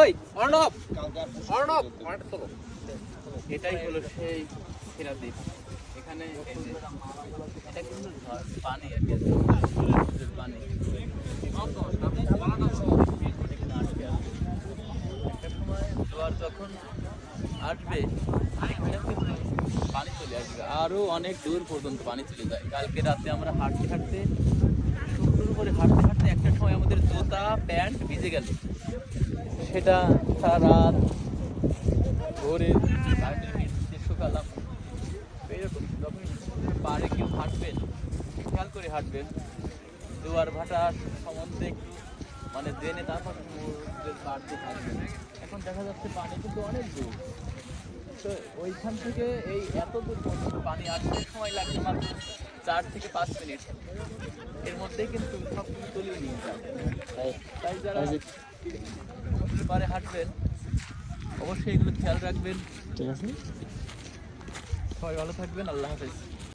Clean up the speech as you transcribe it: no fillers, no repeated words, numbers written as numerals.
ওই অর্ণব অর্ণব এটাই হলো সেই হীরা দ্বীপ। এখানে এটা কিন্তু পানি আর কি, পানি একটা সময় জোয়ার যখন আসবে পানি চলে আসবে, আরো অনেক দূর পর্যন্ত পানি চলে যায়। কালকে রাতে আমরা হাঁটতে হাঁটতে সমুদ্রের উপরে হাঁটতে হাঁটতে একটা সময় আমাদের জুতা প্যান্ট ভিজে গেল। সেটা সারা রাত ভোরে কারেন্টের বিদ্যুৎ শুকালাম। এরকম যখন পাড়ে কেউ হাঁটবেন খেয়াল করে হাঁটবেন, জোয়ার ভাটার সম্বন্ধে একটু মানে জেনে তারপর সমুদ্রের পাড় দিয়ে থাকবেন। এখন দেখা যাচ্ছে পানি কিন্তু অনেক দূর, তো ওইখান থেকে এই এত দূর পর্যন্ত পানি আসতে সময় লাগছে মাত্র 4 থেকে 5 মিনিট। এর মধ্যেই কিন্তু সব কিছু তলিয়ে নিয়ে যায়। তাই যারা সমুদ্রের পাড়ে হাঁটবেন অবশ্যই এগুলো খেয়াল রাখবেন। ঠিক আছে, সবাই ভালো থাকবেন, আল্লাহ হাফেজ।